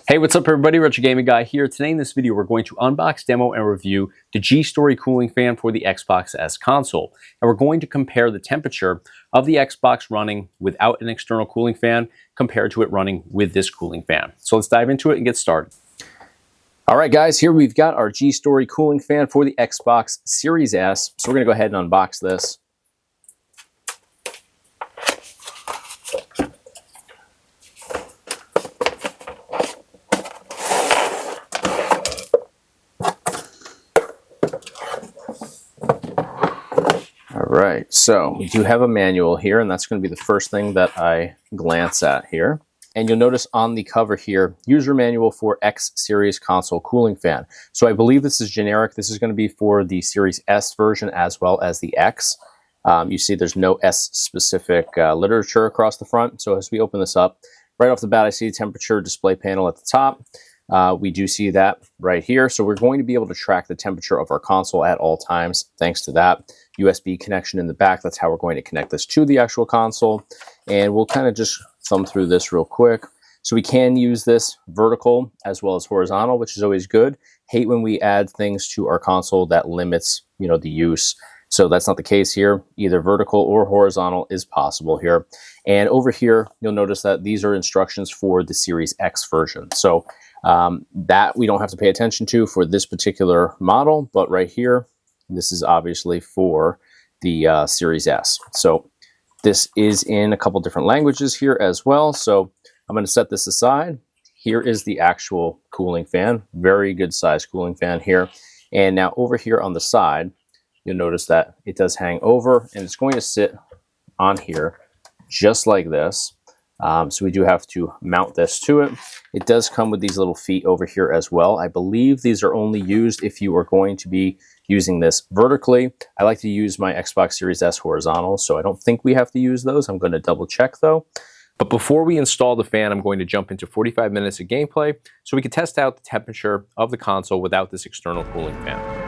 Hey, what's up everybody? Retro Gaming Guy here. Today in this video, we're going to unbox, demo, and review the G-Story cooling fan for the Xbox S console. And we're going to compare the temperature of the Xbox running without an external cooling fan compared to it running with this cooling fan. So let's dive into it and get started. All right, guys, here we've got our G-Story cooling fan for the Xbox Series S. So we're gonna go ahead and unbox this. All right, so we do have a manual here, and that's going to be the first thing that I glance at here. And you'll notice on the cover here, user manual for X Series console cooling fan. So I believe this is generic. This is going to be for the Series S version as well as the X. You see there's no S-specific literature across the front. So as we open this up, right off the bat, I see the temperature display panel at the top. We do see that right here. So we're going to be able to track the temperature of our console at all times thanks to that USB connection in the back. That's how we're going to connect this to the actual console. And we'll kind of just thumb through this real quick. So we can use this vertical as well as horizontal, which is always good. Hate when we add things to our console that limits, the use. So that's not the case here. Either vertical or horizontal is possible here. And over here, you'll notice that these are instructions for the Series X version. So that we don't have to pay attention to for this particular model, but right here, this is obviously for the Series S. So this is in a couple different languages here as well. So I'm going to set this aside. Here is the actual cooling fan. Very good size cooling fan here. And now over here on the side, you'll notice that it does hang over and it's going to sit on here just like this. So we do have to mount this to it. It does come with these little feet over here as well. I believe these are only used if you are going to be using this vertically. I like to use my Xbox Series S horizontal, so I don't think we have to use those. I'm going to double check though. But before we install the fan, I'm going to jump into 45 minutes of gameplay so we can test out the temperature of the console without this external cooling fan.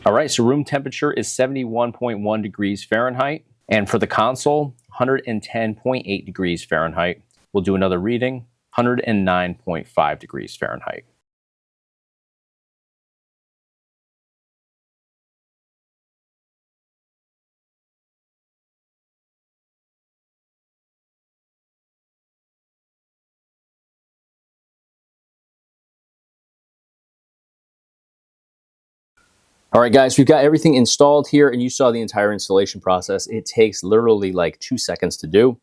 All right, so room temperature is 71.1 degrees Fahrenheit. And for the console, 110.8 degrees Fahrenheit. We'll do another reading, 109.5 degrees Fahrenheit. All right, guys, we've got everything installed here, and you saw the entire installation process. It takes literally like 2 seconds to do.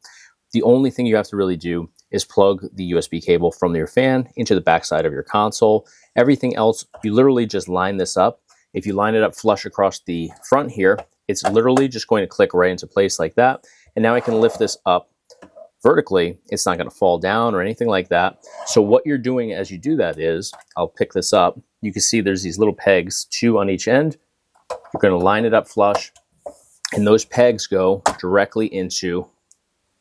The only thing you have to really do is plug the USB cable from your fan into the backside of your console. Everything else, you literally just line this up. If you line it up flush across the front here, it's literally just going to click right into place like that. And now I can lift this up vertically. It's not going to fall down or anything like that. So what you're doing as you do that is, I'll pick this up. You can see there's these little pegs, 2 on each end. You're going to line it up flush, and those pegs go directly into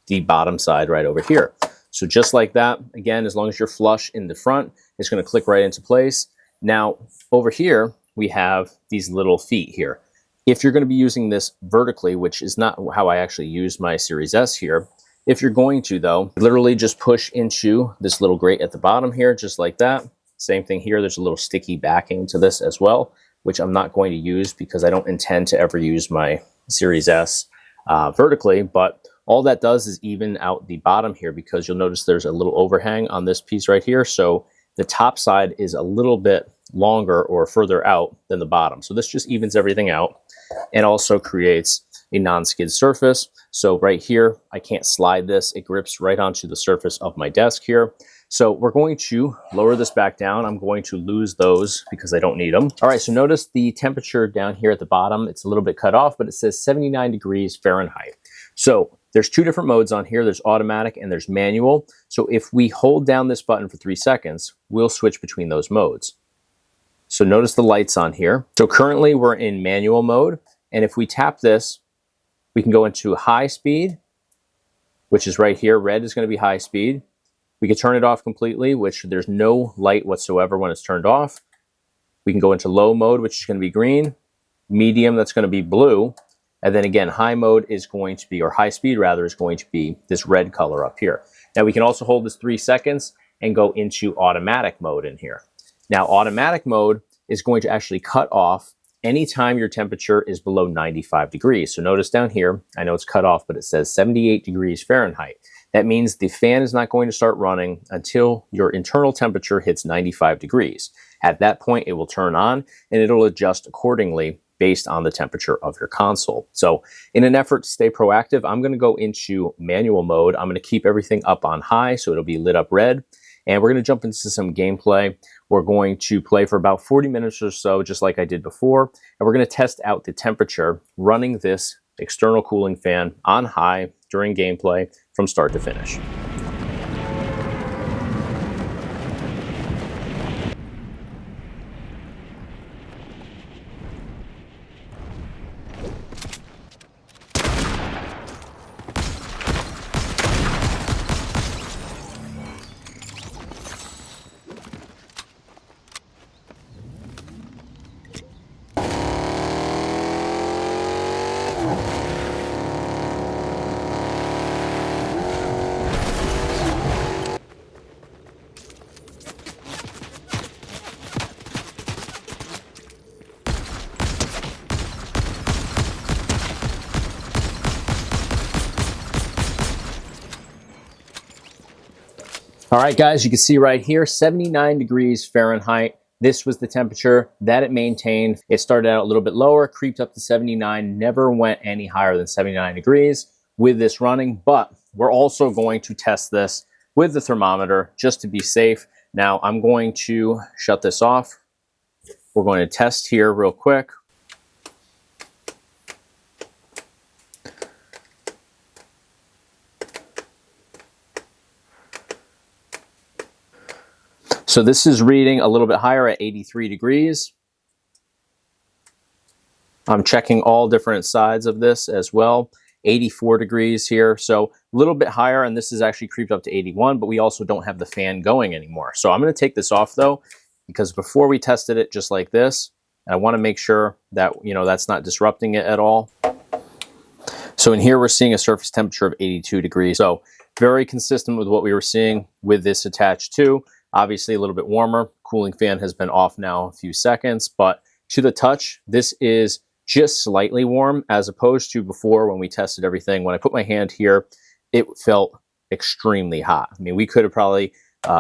the bottom side right over here. So just like that, again, as long as you're flush in the front, it's going to click right into place. Now, over here, we have these little feet here. If you're going to be using this vertically, which is not how I actually use my Series S here, if you're going to, though, literally just push into this little grate at the bottom here, just like that. Same thing here. There's a little sticky backing to this as well, which I'm not going to use because I don't intend to ever use my Series S vertically, but all that does is even out the bottom here, because you'll notice there's a little overhang on this piece right here. So the top side is a little bit longer or further out than the bottom. So this just evens everything out and also creates a non-skid surface. So right here, I can't slide this. It grips right onto the surface of my desk here. So we're going to lower this back down. I'm going to lose those because I don't need them. All right, so notice the temperature down here at the bottom. It's a little bit cut off, but it says 79 degrees Fahrenheit. So there's two different modes on here. There's automatic and there's manual. So if we hold down this button for 3 seconds, we'll switch between those modes. So notice the lights on here. So currently we're in manual mode. And if we tap this, we can go into high speed, which is right here. Red is going to be high speed. We can turn it off completely, which there's no light whatsoever when it's turned off. We can go into low mode, which is going to be green. Medium, that's going to be blue. And then again, high mode is going to be, or high speed rather, is going to be this red color up here. Now we can also hold this 3 seconds and go into automatic mode in here. Now automatic mode is going to actually cut off anytime your temperature is below 95 degrees. So notice down here, I know it's cut off, but it says 78 degrees Fahrenheit. That means the fan is not going to start running until your internal temperature hits 95 degrees. At that point, it will turn on and it'll adjust accordingly based on the temperature of your console. So in an effort to stay proactive, I'm going to go into manual mode. I'm going to keep everything up on high so it'll be lit up red. And we're going to jump into some gameplay. We're going to play for about 40 minutes or so, just like I did before. And we're going to test out the temperature running this external cooling fan on high during gameplay from start to finish. All right, guys, you can see right here, 79 degrees Fahrenheit. This was the temperature that it maintained. It started out a little bit lower, creeped up to 79, never went any higher than 79 degrees with this running, but we're also going to test this with the thermometer just to be safe. Now, I'm going to shut this off. We're going to test here real quick. So this is reading a little bit higher at 83 degrees. I'm checking all different sides of this as well. 84 degrees here, so a little bit higher, and this is actually creeped up to 81, but we also don't have the fan going anymore. So I'm going to take this off though, because before we tested it just like this, I want to make sure that, that's not disrupting it at all. So in here, we're seeing a surface temperature of 82 degrees. So very consistent with what we were seeing with this attached too. Obviously a little bit warmer. Cooling fan has been off now a few seconds, but to the touch, this is just slightly warm as opposed to before when we tested everything. When I put my hand here, it felt extremely hot. I mean, we could have probably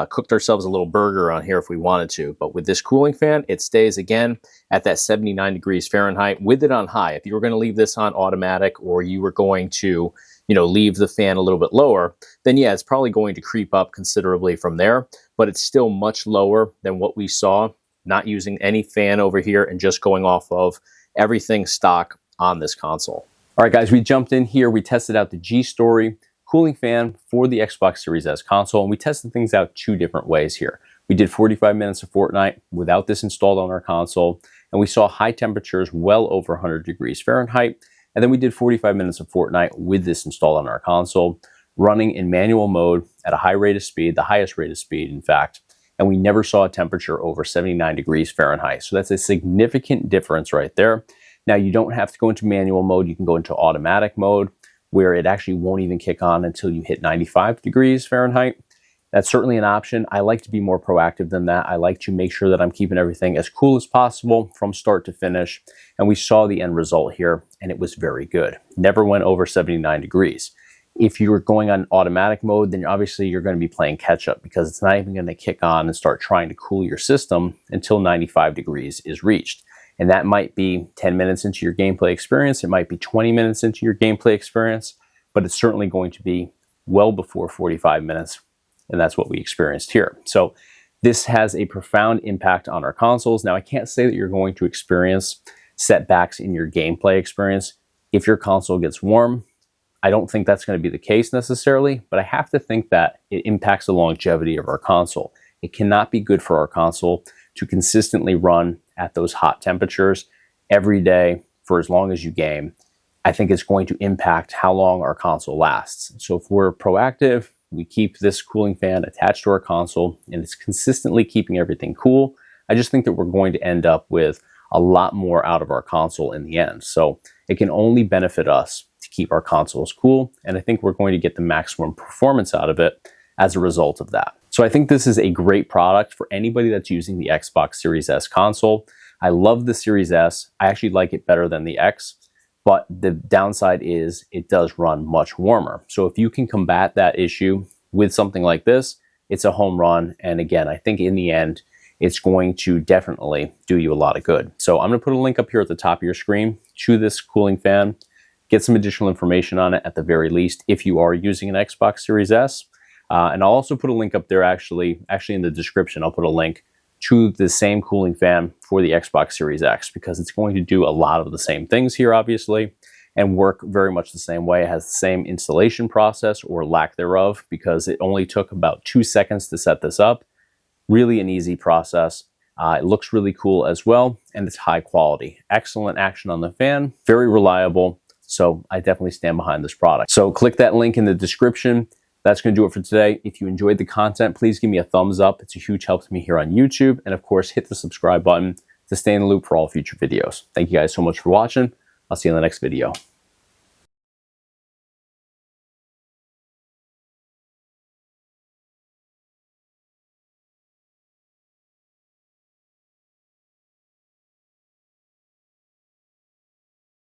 cooked ourselves a little burger on here if we wanted to, but with this cooling fan, it stays again at that 79 degrees Fahrenheit with it on high. If you were going to leave this on automatic, or you were going to, leave the fan a little bit lower, then yeah, it's probably going to creep up considerably from there, but it's still much lower than what we saw, not using any fan over here and just going off of everything stock on this console. All right, guys, we jumped in here. We tested out the G-Story cooling fan for the Xbox Series S console, and we tested things out 2 different ways here. We did 45 minutes of Fortnite without this installed on our console, and we saw high temperatures well over 100 degrees Fahrenheit. And then we did 45 minutes of Fortnite with this installed on our console, running in manual mode at a high rate of speed, the highest rate of speed, in fact, and we never saw a temperature over 79 degrees Fahrenheit. So that's a significant difference right there. Now, you don't have to go into manual mode. You can go into automatic mode, where it actually won't even kick on until you hit 95 degrees Fahrenheit. That's certainly an option. I like to be more proactive than that. I like to make sure that I'm keeping everything as cool as possible from start to finish. And we saw the end result here, and it was very good. Never went over 79 degrees. If you're going on automatic mode, then obviously you're going to be playing catch up, because it's not even going to kick on and start trying to cool your system until 95 degrees is reached. And that might be 10 minutes into your gameplay experience. It might be 20 minutes into your gameplay experience, but it's certainly going to be well before 45 minutes. And that's what we experienced here. So this has a profound impact on our consoles. Now, I can't say that you're going to experience setbacks in your gameplay experience if your console gets warm. I don't think that's going to be the case necessarily, but I have to think that it impacts the longevity of our console. It cannot be good for our console to consistently run at those hot temperatures every day for as long as you game. I think it's going to impact how long our console lasts. So if we're proactive, we keep this cooling fan attached to our console and it's consistently keeping everything cool, I just think that we're going to end up with a lot more out of our console in the end. So it can only benefit us to keep our consoles cool, and I think we're going to get the maximum performance out of it as a result of that. So I think this is a great product for anybody that's using the Xbox Series S console. I love the Series S. I actually like it better than the X. But the downside is it does run much warmer. So if you can combat that issue with something like this, it's a home run. And again, I think in the end, it's going to definitely do you a lot of good. So I'm going to put a link up here at the top of your screen to this cooling fan. Get some additional information on it at the very least if you are using an Xbox Series S. And I'll also put a link up there actually in the description. I'll put a link to the same cooling fan for the Xbox Series X, because it's going to do a lot of the same things here, obviously, and work very much the same way. It has the same installation process, or lack thereof, because it only took about 2 seconds to set this up. Really an easy process. It looks really cool as well, and it's high quality. Excellent action on the fan, very reliable. So I definitely stand behind this product. So click that link in the description. That's going to do it for today. If you enjoyed the content, please give me a thumbs up. It's a huge help to me here on YouTube. And of course, hit the subscribe button to stay in the loop for all future videos. Thank you guys so much for watching. I'll see you in the next video.